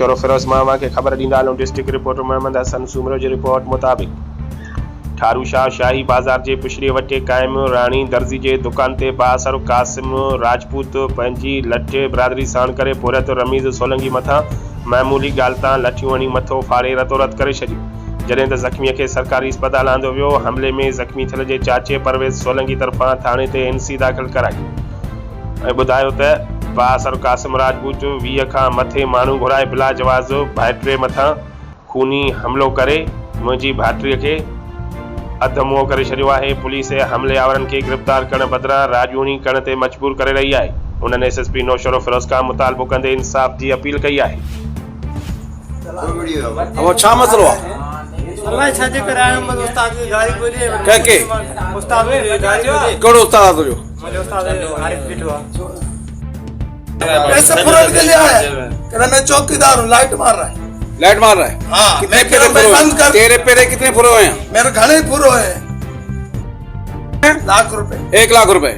नौशर फिरोज मामा के ख़बर ॾींदा डिस्ट्रिक्ट रिपोर्टर मोहम्मद हसन सुमरो जी रिपोर्ट मुताबिक़ ठारू शाह शाही बाज़ार के पुछड़ीअ वटे क़ाइम राणी दर्जी के दुकान ते बासर कासिम राजपूत पंहिंजी लठ बिरादरी साण करे पुरत रमीज़ सोलंकी मथां मामूली ॻाल्हि तां लठियूं हणी मथो फाड़े रतोरत करे छॾियो, जॾहिं त ज़ख़्मीअ खे सरकारी अस्पताल आंदो वियो। हमले में ज़ख़्मी थियल जे चाचे परवेज़ सोलंकी तरफ़ां थाणे ते NC दाख़िल कराई ऐं ॿुधायो त बासर कासिम राजपूत 20 खां मथे माण्हू घुराए बिला जवाज़ भाइटे मथां खूनी हमलो करे मुंहिंजी भाइटीअ खे अधमुओ करे छॾियो आहे। पुलिस हमले आवरनि खे गिरफ़्तार करण बदिरां राजूनी करण ते मजबूर करे रही आहे। उन्हनि SSP नौशर फिरोज खां मुतालबो कंदे इंसाफ़ जी अपील कई आहे। अब छा मसलो आहे? अल्लाह छाजे करायो मत उस्ताद की गाड़ी बोले के उस्ताद की गाड़ी बोले कौन उस्ताद हो जो मुझे उस्ताद आरिफ बिटवा पैसे फुरोड के लिए आया कहना मैं चौकीदार हूँ, लाइट मार रहा है। लाइट मार रहा है? हाँ, कितने मैं पेरे मैं बंद कर। तेरे पेरे कितने फुरे हुए हैं? मेरे घने फुरो है 1 लाख रुपए। 1 लाख रुपए